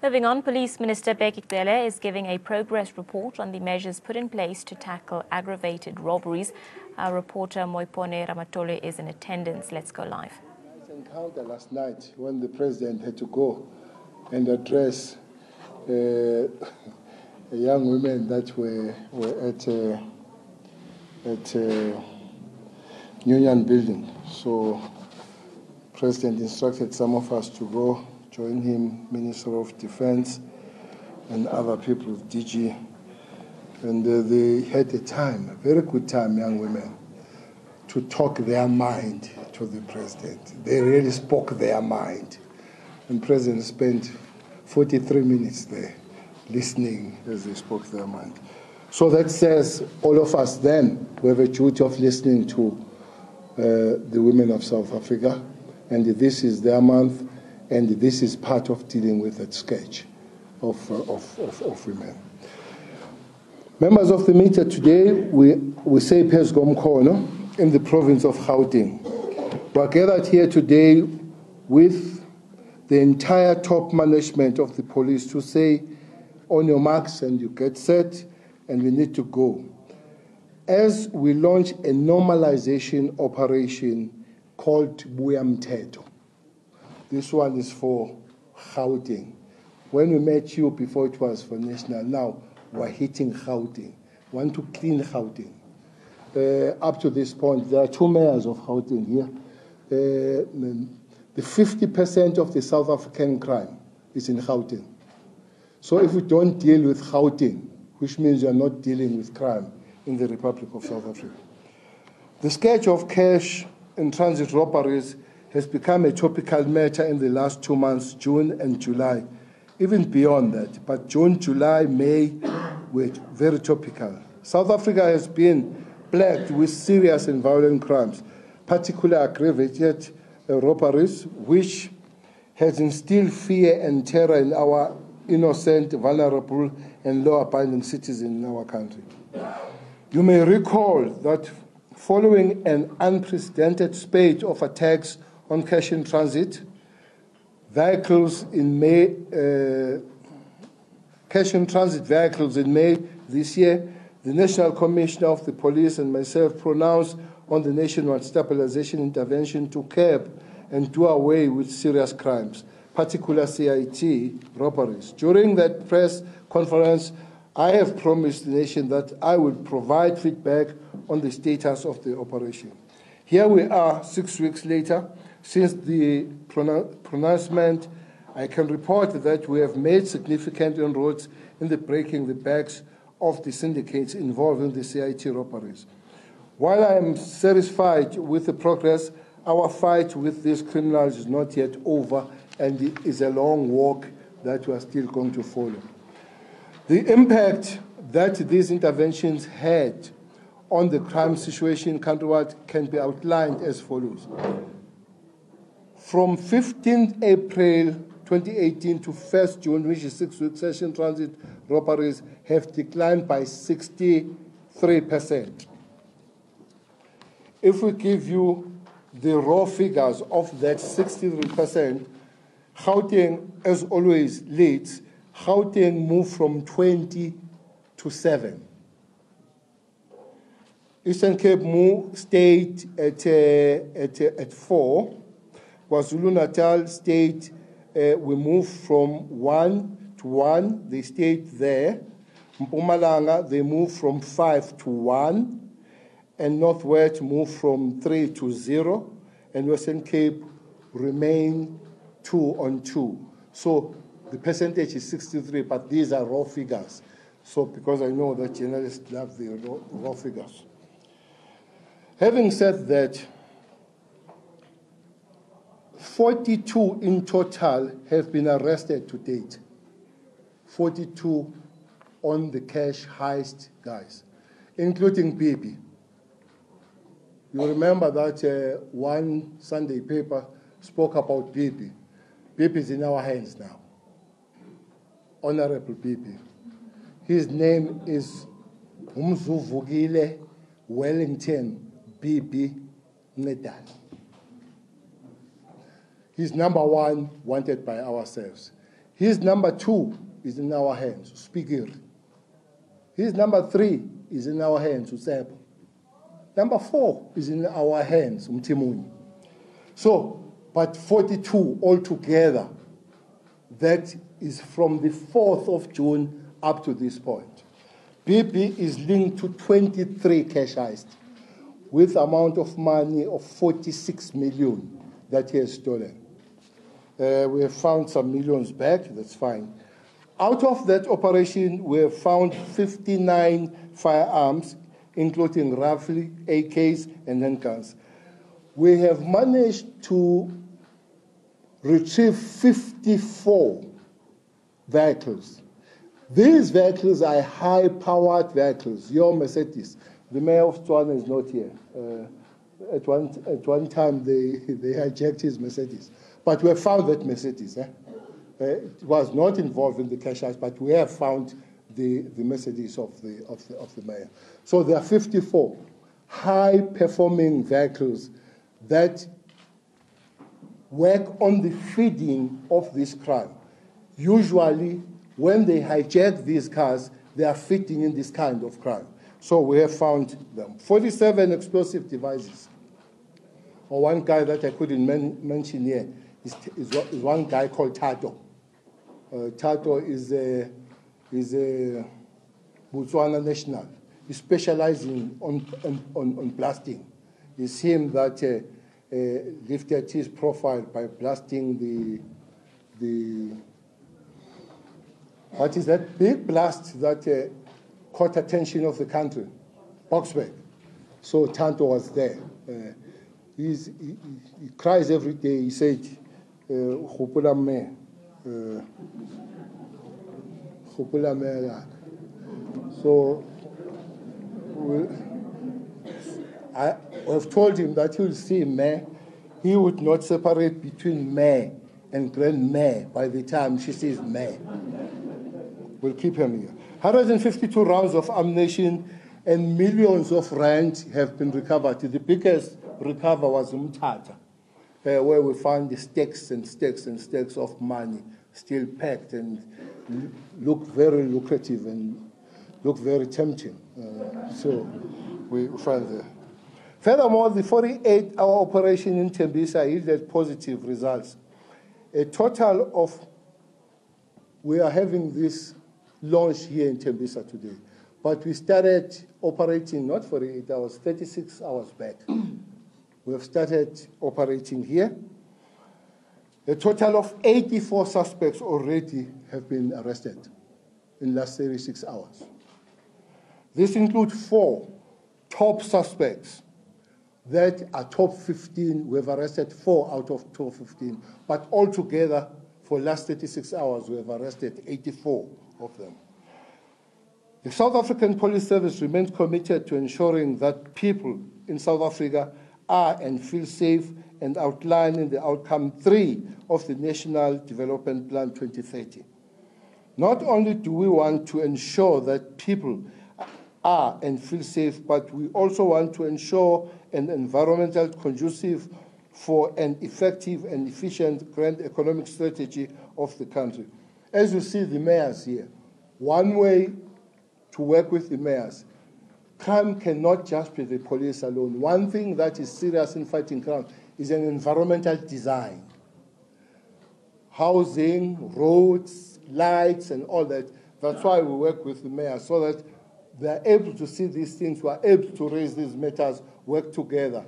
Moving on, Police Minister Bheki Cele is giving a progress report on the measures put in place to tackle aggravated robberies. Our reporter Moipone Ramatole is in attendance. Let's go live. Nice encounter last night when the president had to go and address young women that were at Union Building. So President instructed some of us to go join him, Minister of Defense and other people with DG. And they had a time, a very good time, young women, to talk their mind to the president. They really spoke their mind. And the president spent 43 minutes there listening as they spoke their mind. So that says all of us then, we have a duty of listening to the women of South Africa. And this is their month, and this is part of dealing with that sketch of women. Members of the media, today we say Pesgom Kono in the province of Gauteng. We are gathered here today with the entire top management of the police to say, on your marks and you get set, and we need to go. As we launch a normalization operation called Buyamteto. This one is for Gauteng. When we met you before, it was for national. Now we're hitting Gauteng. We want to clean Gauteng. Up to this point, there are two mayors of Gauteng here. The 50% of the South African crime is in Gauteng. So if we don't deal with Gauteng, which means we are not dealing with crime in the Republic of South Africa. The sketch of cash in transit robberies has become a topical matter in the last 2 months, June and July, even beyond that. But June, July, May were very topical. South Africa has been plagued with serious and violent crimes, particularly aggravated robberies, which has instilled fear and terror in our innocent, vulnerable, and law-abiding citizens in our country. You may recall that following an unprecedented spate of attacks on cash in transit vehicles in May, cash in transit vehicles in May this year, the National Commissioner of the Police and myself pronounced on the nationwide stabilization intervention to curb and do away with serious crimes, particularly CIT robberies. During that press conference, I have promised the nation that I will provide feedback on the status of the operation. Here we are 6 weeks later. Since the pronouncement, I can report that we have made significant inroads in the breaking the backs of the syndicates involved in the CIT robberies. While I am satisfied with the progress, our fight with these criminals is not yet over, and it is a long walk that we are still going to follow. The impact that these interventions had on the crime situation countrywide can be outlined as follows. From 15th April 2018 to 1st June, which is 6 weeks, cash in transit robberies have declined by 63%. If we give you the raw figures of that 63%, Gauteng, as always, leads. Gauteng moved from 20 to 7. Eastern Cape stayed at 4. KwaZulu-Natal stayed, we moved from 1 to 1. They stayed there. Mpumalanga, they moved from 5 to 1. And Northwest moved from 3 to 0. And Western Cape remained 2 on 2. So the percentage is 63, but these are raw figures. So because I know that journalists love the raw figures. Having said that, 42 in total have been arrested to date. 42 on the cash heist guys, including Bibi. You remember that one Sunday paper spoke about Bibi. Bibi is in our hands now. Honorable Bibi. His name is Umzuvugile Wellington Bibi Nedal. He's number one wanted by ourselves. His number 2 is in our hands, Speaker. His number 3 is in our hands, Usep. Number 4 is in our hands, Mtimuni. So, but 42 altogether, that is from the 4th of June up to this point. BP is linked to 23 cash heists with amount of money of 46 million that he has stolen. We have found some millions back, that's fine. Out of that operation, we have found 59 firearms, including rifles, AKs, and handguns. We have managed to retrieve 54 vehicles. These vehicles are high-powered vehicles. Your Mercedes, the mayor of Tswana is not here. At one time, they hijacked his Mercedes. But we have found that Mercedes. It was not involved in the cash heist, but we have found the Mercedes of the mayor. So there are 54 high-performing vehicles that work on the feeding of this crime. Usually, when they hijack these cars, they are feeding in this kind of crime. So we have found them. 47 explosive devices. Or one guy that I couldn't mention here is one guy called Tato. Tato is a Botswana national. He specializes on blasting. It's him that lifted his profile by blasting the what is that big blast that caught attention of the country, Boksburg. So Tato was there. He cries every day. He said, "Khopula me, khopula me." So I have told him that he will see me. He would not separate between me and grandma by the time she sees me. We'll keep him here. 152 rounds of ammunition and millions of rand have been recovered. The biggest recover was Umtata, where we found the stacks and stacks and stacks of money still packed and look very lucrative and look very tempting. So we find there. Furthermore, the 48-hour operation in Tembisa yielded positive results. A total of, we are having this launch here in Tembisa today, but we started operating not 48 hours, 36 hours back. We have started operating here. A total of 84 suspects already have been arrested in the last 36 hours. This includes 4 top suspects that are top 15. We have arrested 4 out of top 15, but altogether for the last 36 hours, we have arrested 84 of them. The South African Police Service remains committed to ensuring that people in South Africa are and feel safe and outlined in the outcome 3 of the National Development Plan 2030. Not only do we want to ensure that people are and feel safe, but we also want to ensure an environmental conducive for an effective and efficient grand economic strategy of the country. As you see the mayors here, one way to work with the mayors, crime cannot just be the police alone. One thing that is serious in fighting crime is an environmental design. Housing, roads, lights, and all that. That's why we work with the mayors, so that they're able to see these things, we are able to raise these matters, work together.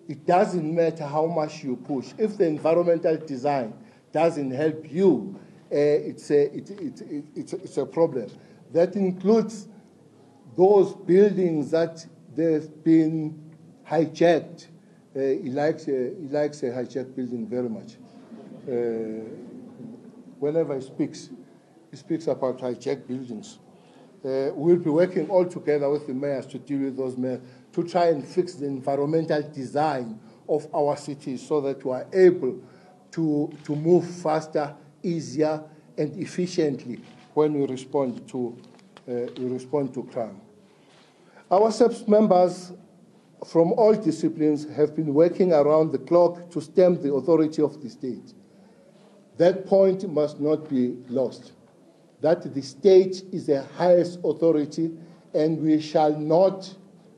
It doesn't matter how much you push. If the environmental design doesn't help you, it's a problem. That includes those buildings that they've been hijacked. He likes a hijacked building very much. Whenever he speaks about hijacked buildings. We'll be working all together with the mayors to deal with those mayors, to try and fix the environmental design of our cities so that we are able to move faster, easier, and efficiently when we respond to crime. Our SEPS members from all disciplines have been working around the clock to stem the authority of the state. That point must not be lost, that the state is the highest authority and we shall not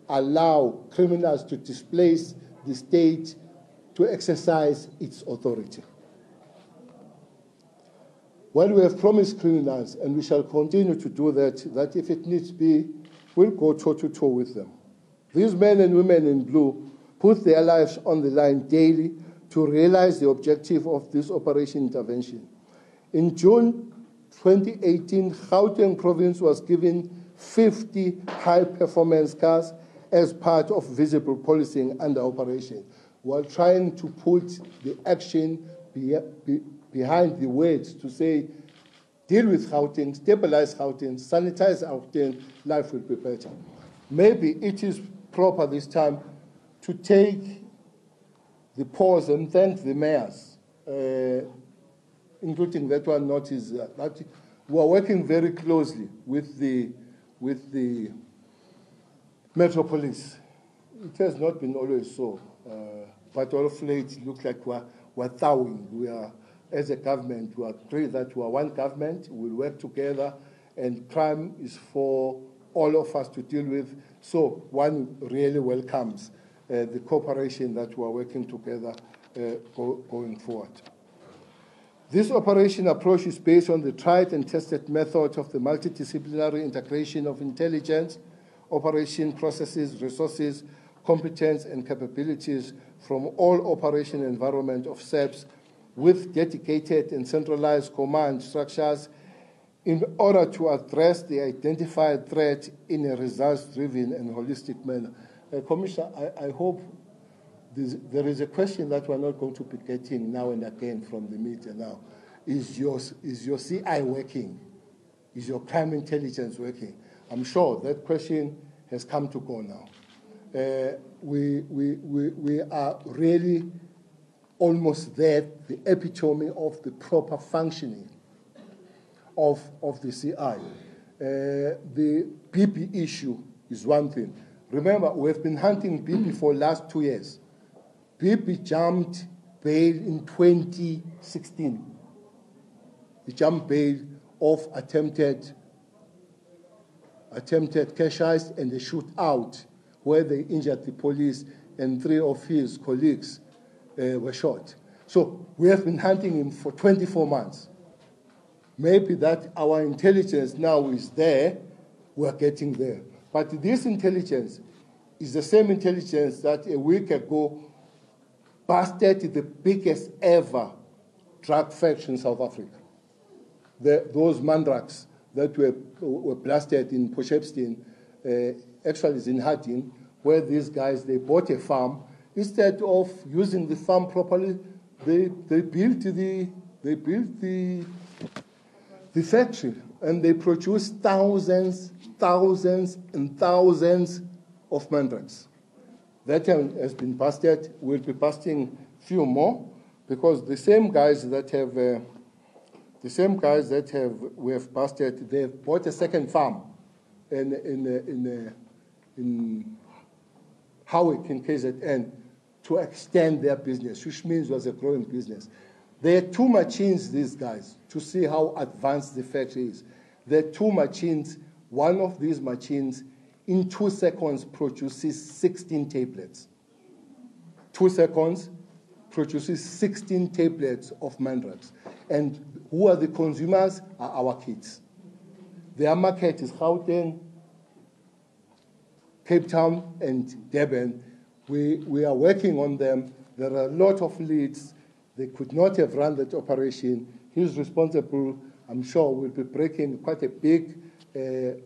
allow criminals to displace the state to exercise its authority. Well, we have promised criminals, and we shall continue to do that if it needs be, we'll go toe-to-toe with them. These men and women in blue put their lives on the line daily to realize the objective of this operation intervention. In June 2018, Gauteng province was given 50 high-performance cars as part of visible policing under operation, while trying to put the action behind the words to say, deal with Gauteng, stabilize Gauteng, sanitize Gauteng, life will be better. Maybe it is proper this time to take the pause and thank the mayors, including that one notice that we are working very closely with the Metropolis. It has not been always so, but all of late it looks like we're thawing. We are, as a government, we agree that we are one government, we'll work together, and crime is for all of us to deal with. So one really welcomes the cooperation that we are working together going forward. This operation approach is based on the tried and tested method of the multidisciplinary integration of intelligence, operation processes, resources, competence, and capabilities from all operation environment of SEPS with dedicated and centralized command structures in order to address the identified threat in a results-driven and holistic manner. Commissioner, I hope there is a question that we're not going to be getting now and again from the media now. Is your CI working? Is your crime intelligence working? I'm sure that question has come to go now. We are really almost there, the epitome of the proper functioning of the CI. The BP issue is one thing. Remember, we have been hunting BP for the last 2 years. BP jumped bail in 2016. He jumped bail of attempted cash heist and a shootout where they injured the police and 3 of his colleagues were shot. So we have been hunting him for 24 months. Maybe that our intelligence now is there, we're getting there. But this intelligence is the same intelligence that a week ago busted the biggest ever drug faction in South Africa. Those mandrakes that were blasted in Potchefstroom, actually is in Harding, where these guys, they bought a farm. Instead of using the farm properly, they built the factory, and they produced thousands and thousands of mandrakes. That has been busted. We'll be busting few more, because the same guys that we have busted, they have bought a second farm in Howick in KZN to extend their business, which means it was a growing business. There are 2 machines, these guys, to see how advanced the factory is. There are 2 machines. One of these machines, in 2 seconds, produces 16 tablets. 2 seconds produces 16 tablets of mandrakes. And who are the consumers? Are our kids. Their market is Gauteng, Cape Town, and Durban. We are working on them. There are a lot of leads. They could not have run that operation. He's responsible. I'm sure we'll be breaking quite a big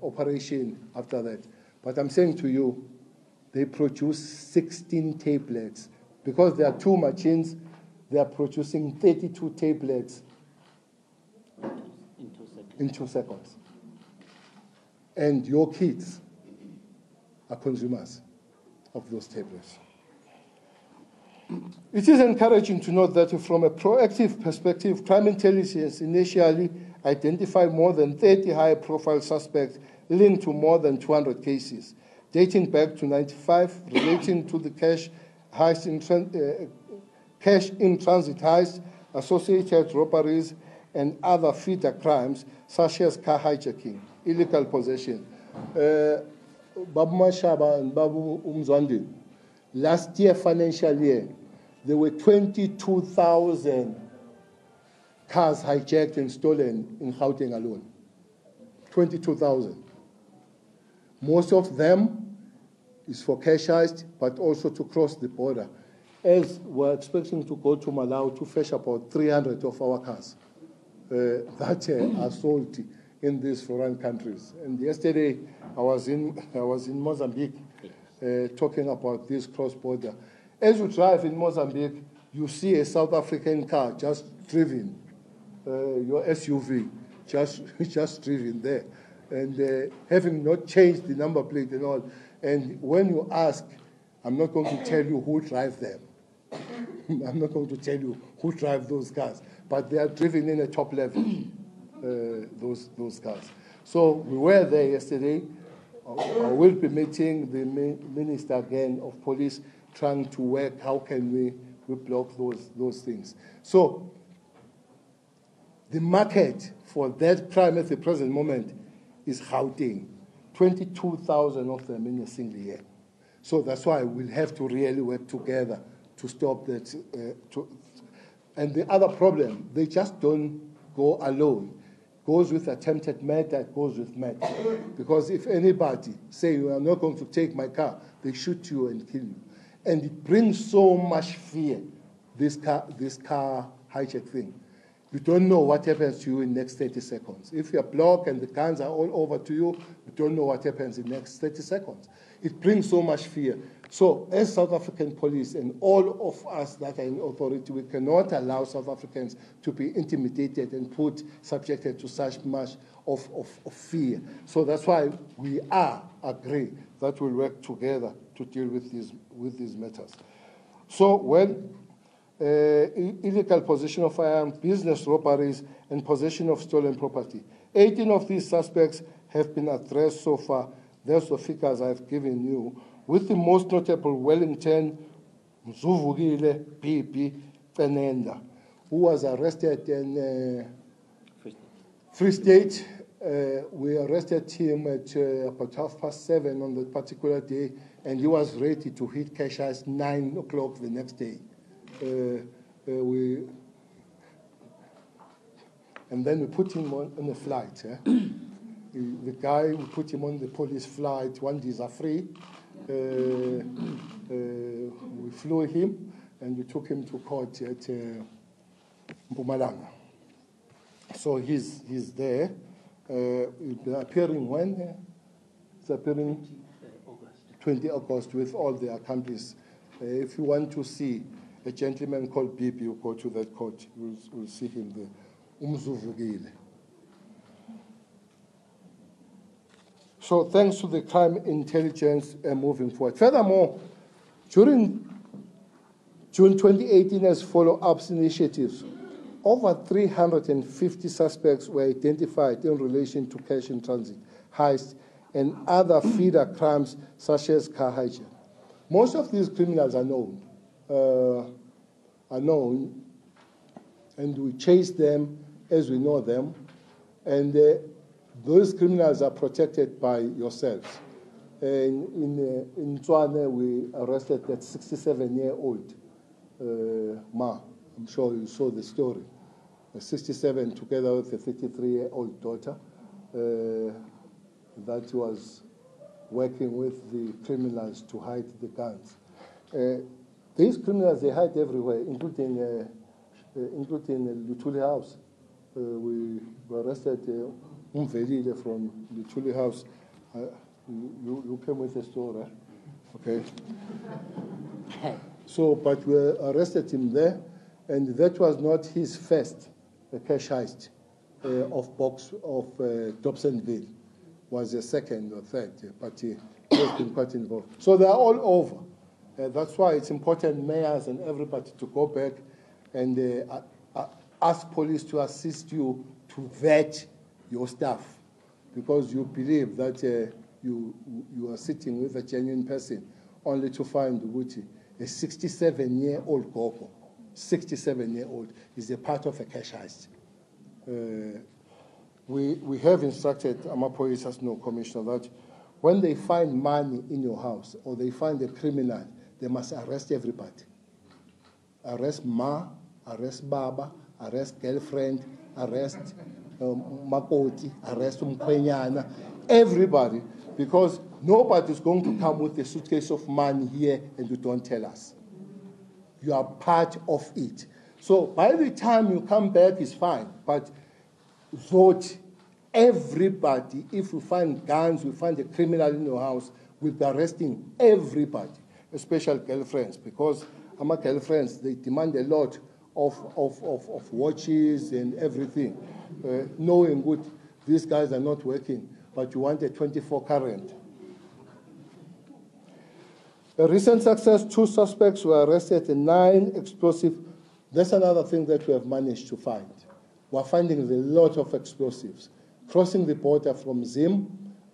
operation after that. But I'm saying to you, they produce 16 tablets. Because there are 2 machines, they are producing 32 tablets in 2 seconds. And your kids are consumers of those tablets. It is encouraging to note that from a proactive perspective, crime intelligence initially identified more than 30 high-profile suspects linked to more than 200 cases, dating back to 1995, relating to the cash in transit heist, associated robberies, and other feeder crimes such as car hijacking, illegal possession. Babu Mashaba and Babu Umzwandi, last year, financial year, there were 22,000 cars hijacked and stolen in Gauteng alone. 22,000. Most of them is for cash heist, but also to cross the border. As we're expecting to go to Malawi to fetch about 300 of our cars that are sold in these foreign countries. And yesterday, I was in Mozambique talking about this cross-border. As you drive in Mozambique, you see a South African car just driven, your SUV just driven there, and having not changed the number plate and all. And when you ask, I'm not going to tell you who drive them. I'm not going to tell you who drive those cars, but they are driven in a top level, those cars. So we were there yesterday. I will be meeting the Minister again of Police, trying to work how can we block those things. So the market for that crime at the present moment is Gauteng, 22,000 of them in a single year. So that's why we'll have to really work together to stop that. And the other problem, they just don't go alone. Goes with attempted murder, it goes with murder. Because if anybody say, you are not going to take my car, they shoot you and kill you. And it brings so much fear, this car hijack thing. You don't know what happens to you in the next 30 seconds. If you're blocked and the guns are all over to you, you don't know what happens in the next 30 seconds. It brings so much fear. So as South African police and all of us that are in authority, we cannot allow South Africans to be intimidated and subjected to such much of fear. So that's why we agree that we'll work together to deal with these matters. So illegal possession of firearms, business robberies, and possession of stolen property. 18 of these suspects have been addressed so far. There's the figures I've given you, with the most notable Wellington Mzuvukile Bibi Penenda, who was arrested in Free State. We arrested him at about 7:30 on that particular day, and he was ready to hit cash at 9 o'clock the next day. And then we put him on a flight. The guy, we put him on the police flight, one visa free. We flew him and we took him to court at Mpumalanga. So he's there. He'll be appearing when? He's appearing 20 August with all the accomplices. If you want to see a gentleman called Bibi, you go to that court, you'll see him there. Umzuvukile. So thanks to the crime intelligence moving forward. Furthermore, during June 2018, as follow-ups initiatives, over 350 suspects were identified in relation to cash in transit, heist, and other feeder crimes such as car hijack. Most of these criminals are known, and we chase them as we know them, and those criminals are protected by yourselves. In Tswane, we arrested that 67-year-old Ma. I'm sure you saw the story. 67 together with a 33-year-old daughter that was working with the criminals to hide the guns. These criminals, they hide everywhere, including Lutuli House. We arrested Umvelile from Lutuli House. You came with a story, okay? So, but we arrested him there, and that was not his first cash heist of Dobsonville. Was the second or third, but he has been quite involved. So they are all over. That's why it's important, mayors and everybody, to go back and ask police to assist you to vet your staff, because you believe that you are sitting with a genuine person, only to find Uguti, a 67-year-old Gogo, 67-year-old, is a part of a cash heist. We have instructed Amapolisas, no commissioner, that when they find money in your house or they find a criminal, they must arrest everybody. Arrest Ma, arrest Baba, arrest girlfriend, arrest Makoti, arrest Mkwenyana, everybody, because nobody is going to come with a suitcase of money here and you don't tell us. You are part of it. So by the time you come back, it's fine, but vote everybody. If we find guns, we find a criminal in your house, we'll be arresting everybody, especially girlfriends, because our girlfriends, they demand a lot of watches and everything. Knowing good, these guys are not working, but you want a 24 current. A recent success, 2 suspects were arrested and 9 explosives. That's another thing that we have managed to find. We're finding a lot of explosives crossing the border from Zim,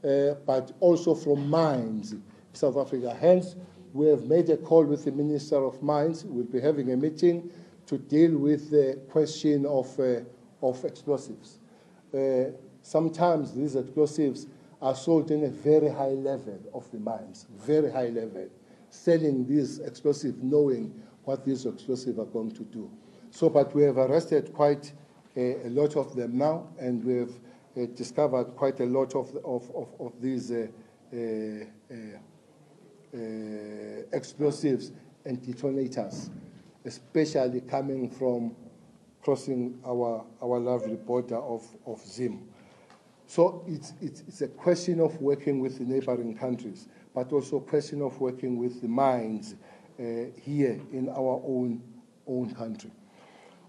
but also from mines in South Africa. Hence, we have made a call with the Minister of Mines. We'll be having a meeting to deal with the question of explosives. Sometimes these explosives are sold in a very high level of the mines, very high level, selling these explosives knowing what these explosives are going to do. So, but we have arrested quite a lot of them now, and we have discovered quite a lot of these explosives and detonators, especially coming from crossing our lovely border of Zim. So it's a question of working with the neighboring countries, but also a question of working with the mines here in our own country.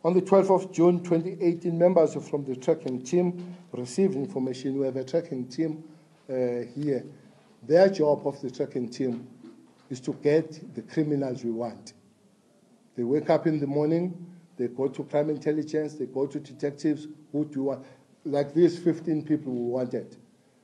On the 12th of June 2018, members from the tracking team received information. We have a tracking team here. Their job of the tracking team is to get the criminals we want. They wake up in the morning, they go to crime intelligence, they go to detectives. Who do you want? Like these 15 people we wanted.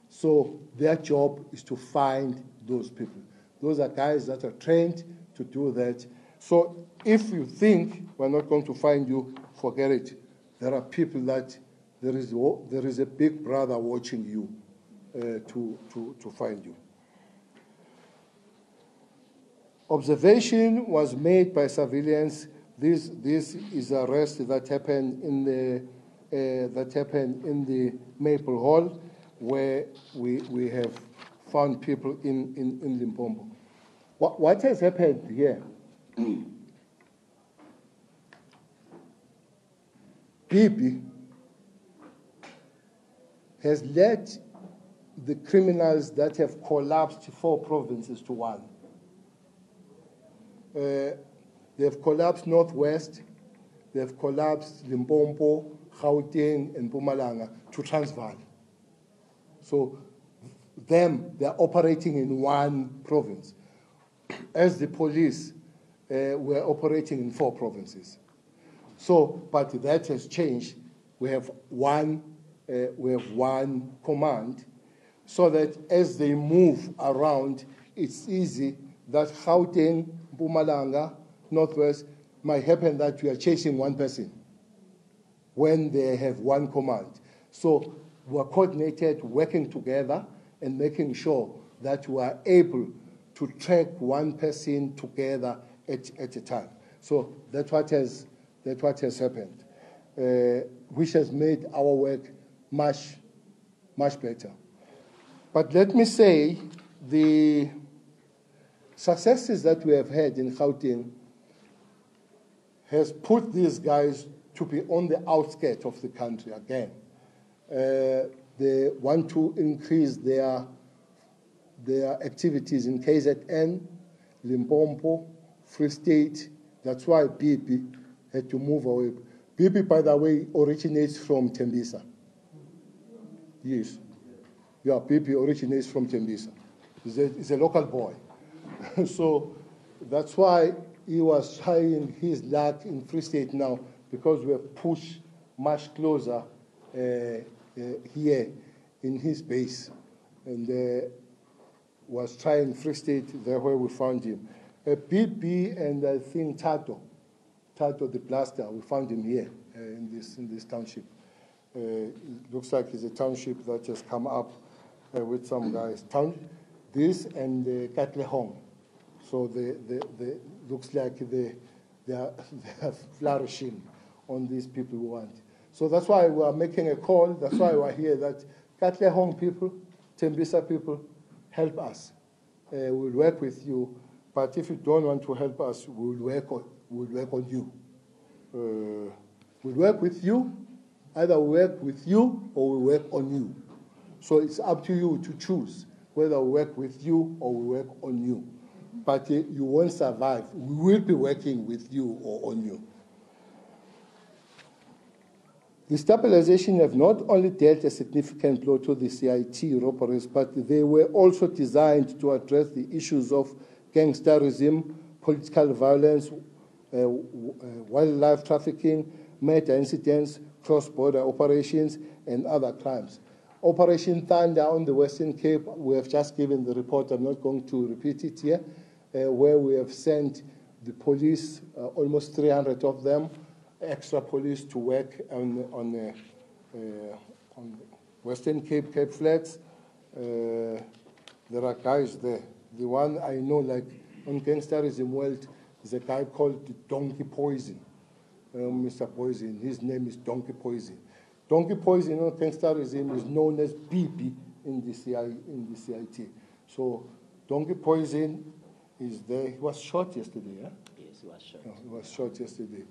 So their job is to find those people. Those are guys that are trained to do that. So if you think we're not going to find you, forget it. There are people that there is a big brother watching you to find you. Observation was made by surveillance. This is an arrest that happened in the Maple Hall, where we have found people in Limpopo. What has happened here? Bibi has led the criminals that have collapsed 4 provinces to 1. They have collapsed Northwest, they have collapsed Limpopo, Gauteng, and Mpumalanga to Transvaal. So they're operating in 1 province, as the police were operating in 4 provinces. So, but that has changed. We have one command, so that as they move around, it's easy that Gauteng, Mpumalanga, Northwest, might happen that we are chasing 1 person when they have 1 command. So we're coordinated, working together, and making sure that we are able to track 1 person together at a time. So that's what has happened, which has made our work much better. But let me say, the successes that we have had in Gauteng has put these guys to be on the outskirts of the country again. They want to increase their activities in KZN, Limpopo, Free State. That's why Bibi had to move away. Bibi, by the way, originates from Tembisa. Yes. Yeah, Bibi originates from Tembisa. He's a local boy. So that's why he was trying his luck in Free State now, because we have pushed much closer here in his base. And was trying Free State, there where we found him. BP and I think Tato titled The Blaster. We found him here in this township. It looks like it's a township that has come up with some guys. This and Katlehong. So they looks like they are flourishing on these people who want. So that's why we are making a call. That's why we are here. That Katlehong people, Tembisa people, help us. We'll work with you. But if you don't want to help us, we'll work on you. We'll work with you. Either we work with you or we work on you. So it's up to you to choose whether we work with you or we work on you. But you won't survive. We will be working with you or on you. The stabilization have not only dealt a significant blow to the CIT robberies, but they were also designed to address the issues of gangsterism, political violence, wildlife trafficking, murder incidents, cross-border operations, and other crimes. Operation Thunder on the Western Cape, we have just given the report. I'm not going to repeat it here, where we have sent the police, almost 300 of them, extra police to work on Western Cape, Cape Flats. There are guys there. The one I know, like on gangsterism world, is a guy called Donkey Poison. Mr. Poison, his name is Donkey Poison. Donkey Poison on gangsterism is known as BB in the CIT. So Donkey Poison is there. He was shot yesterday, huh? Yes, he was shot. No, he was shot yesterday.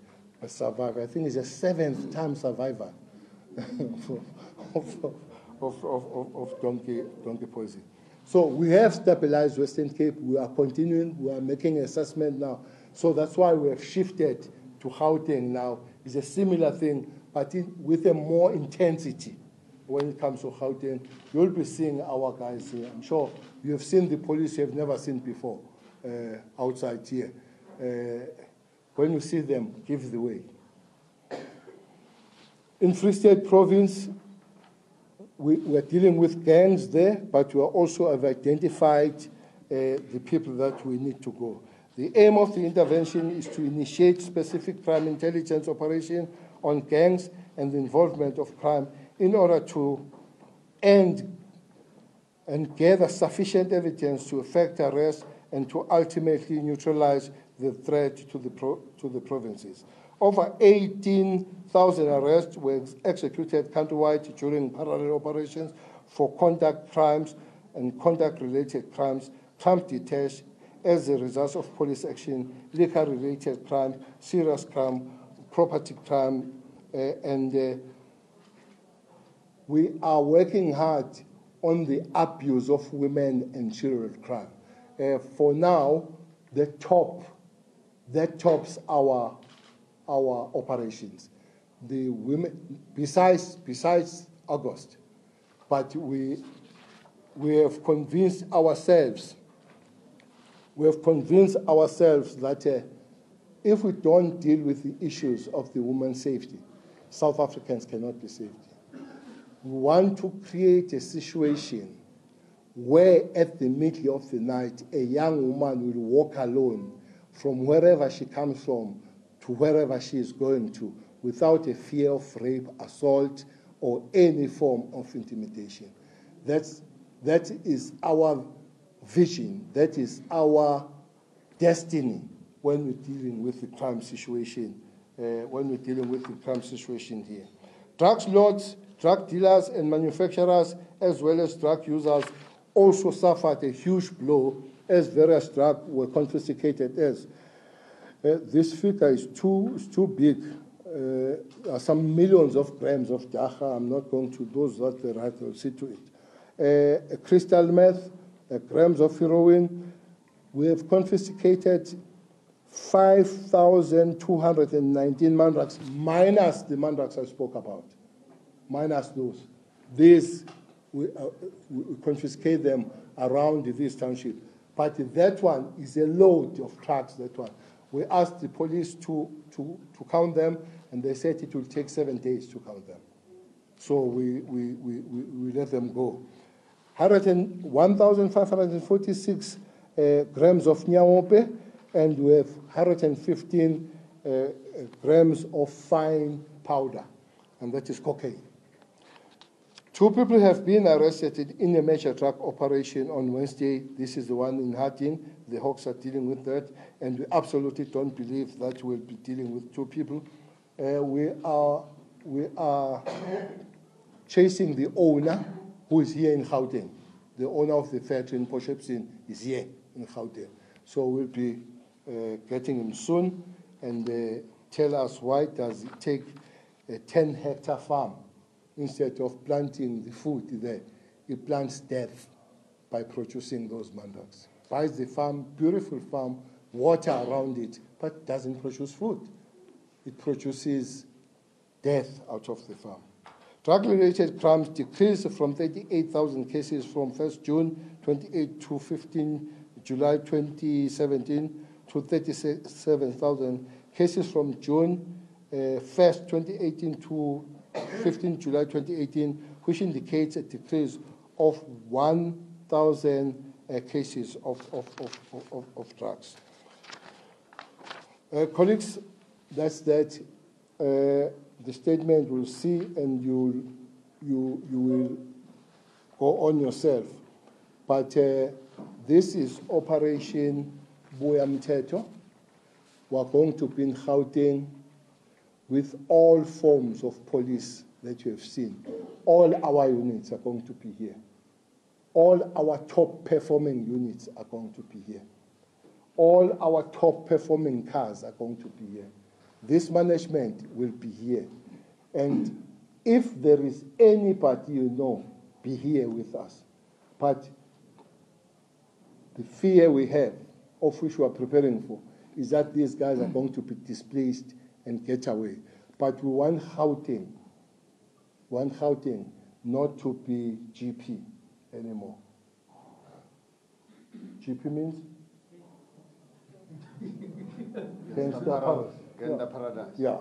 A survivor. I think he's a 7th time survivor of Donkey Poison. So we have stabilized Western Cape. We are continuing. We are making an assessment now. So that's why we have shifted to Gauteng now. It's a similar thing, but with a more intensity when it comes to Gauteng. You'll be seeing our guys here. I'm sure you have seen the police you have never seen before outside here. When you see them, give the way. In Free State Province, we are dealing with gangs there, but we also have identified the people that we need to go. The aim of the intervention is to initiate specific crime intelligence operation on gangs and the involvement of crime in order to end and gather sufficient evidence to effect arrest and to ultimately neutralize the threat to the provinces. Over 18,000 arrests were executed countrywide during parallel operations for conduct crimes and conduct-related crimes, crime detached as a result of police action, liquor-related crime, serious crime, property crime, and we are working hard on the abuse of women and children crime. For now, that tops our operations. The women, besides August, but we have convinced ourselves. We have convinced ourselves that if we don't deal with the issues of the women's safety, South Africans cannot be saved. We want to create a situation where at the middle of the night, a young woman will walk alone from wherever she comes from to wherever she is going to without a fear of rape, assault, or any form of intimidation. That is our vision. That is our destiny when we're dealing with the crime situation. Here, drug lords, drug dealers, and manufacturers, as well as drug users, also suffered a huge blow as various drugs were confiscated. This figure is too big. Some millions of grams of dacha. I'm not going to those that the right will see to it. Crystal meth, grams of heroin. We have confiscated 5,219 mandrakes, minus the mandrakes I spoke about, minus those. These, we confiscate them around this township. But that one is a load of trucks, that one. We asked the police to count them, and they said it will take 7 days to count them. So we let them go. 1,546 grams of nyaope, and we have 115 grams of fine powder, and that is cocaine. 2 people have been arrested in a major drug operation on Wednesday. This is the one in Harding. The Hawks are dealing with that, and we absolutely don't believe that we'll be dealing with 2 people. We are chasing the owner, who is here in Gauteng. The owner of the factory in Poshepsin is here in Gauteng. So we'll be getting him soon, and tell us why does it take a 10-hectare farm instead of planting the food there. It plants death by producing those mandrakes. Buys the farm, beautiful farm, water around it, but doesn't produce food. It produces death out of the farm. Drug-related crimes decreased from 38,000 cases from 1st June 28 to 15 July 2017 to 37,000 cases from June 1st, 2018 to 15 July 2018, which indicates a decrease of 1,000 cases of drugs. Colleagues, that's that. The statement we'll see, and you will go on yourself. But this is Operation Buyamteto. We're going to be in Gauteng with all forms of police that you have seen. All our units are going to be here. All our top performing units are going to be here. All our top performing cars are going to be here. This management will be here. And if there is anybody you know, be here with us. But the fear we have, of which we are preparing for, is that these guys are going to be displaced and get away. But we want Gauteng not to be GP anymore. GP means? Gender paradise. Yeah.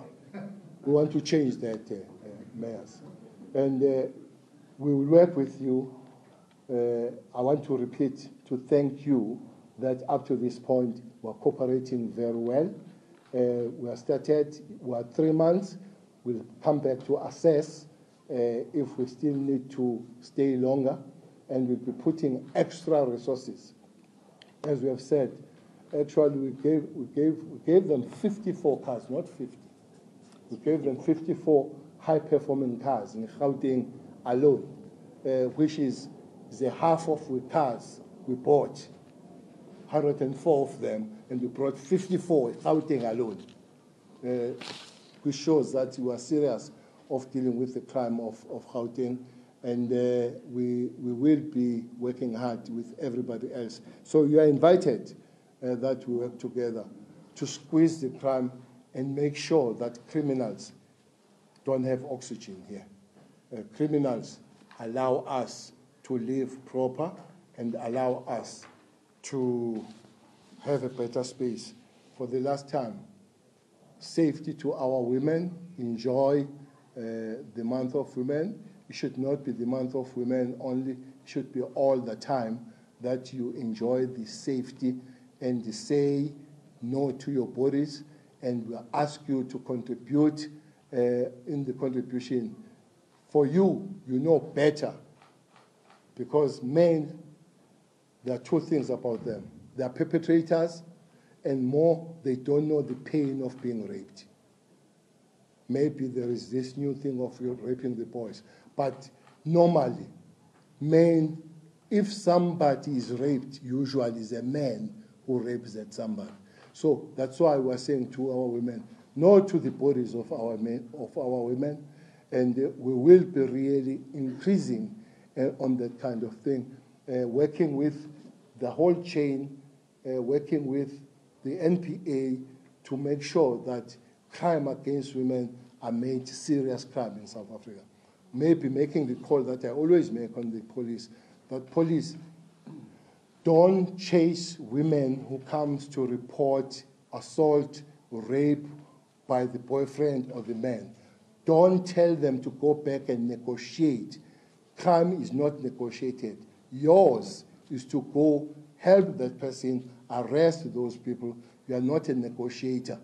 We want to change that, mayors. And we will work with you. I want to repeat to thank you that up to this point we're cooperating very well. We are started, we are 3 months. We'll come back to assess if we still need to stay longer, and we'll be putting extra resources. As we have said, actually we gave them 54 cars, not 50. We gave them 54 high-performing cars in Gauteng alone, which is the half of the cars we bought. 104 of them, and we brought 54 Gauteng alone, which shows that we are serious of dealing with the crime of Gauteng, and we will be working hard with everybody else. So you are invited that we work together to squeeze the crime and make sure that criminals don't have oxygen here. Criminals allow us to live proper and allow us to have a better space. For the last time, safety to our women, enjoy the month of women. It should not be the month of women only, it should be all the time that you enjoy the safety and say no to your bodies, and we ask you to contribute in the contribution. For you, you know better, because men, there are 2 things about them. They are perpetrators, and more, they don't know the pain of being raped. Maybe there is this new thing of raping the boys, but normally, men, if somebody is raped, usually it's a man who rapes that somebody. So that's why we're saying to our women, no to the bodies of our men, of our women, and we will be really increasing on that kind of thing, working with the whole chain, working with the NPA to make sure that crime against women are made serious crime in South Africa. Maybe making the call that I always make on the police, that police, don't chase women who comes to report assault, rape by the boyfriend or the man. Don't tell them to go back and negotiate. Crime is not negotiated. Yours is to go help that person, arrest those people. You are not a negotiator.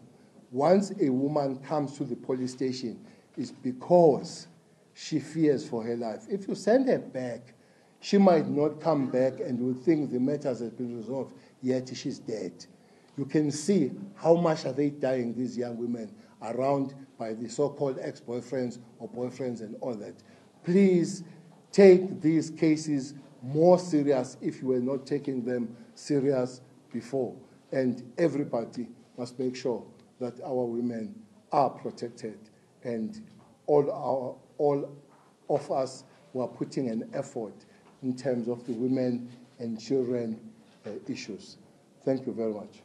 once a woman comes to the police station, it's because she fears for her life. If you send her back, she might not come back and will think the matters have been resolved, yet she's dead. You can see how much are they dying, these young women, around by the so-called ex-boyfriends or boyfriends and all that. Please take these cases more serious if you were not taking them serious before. And everybody must make sure that our women are protected, and all of us who are putting an effort in terms of the women and children issues. Thank you very much.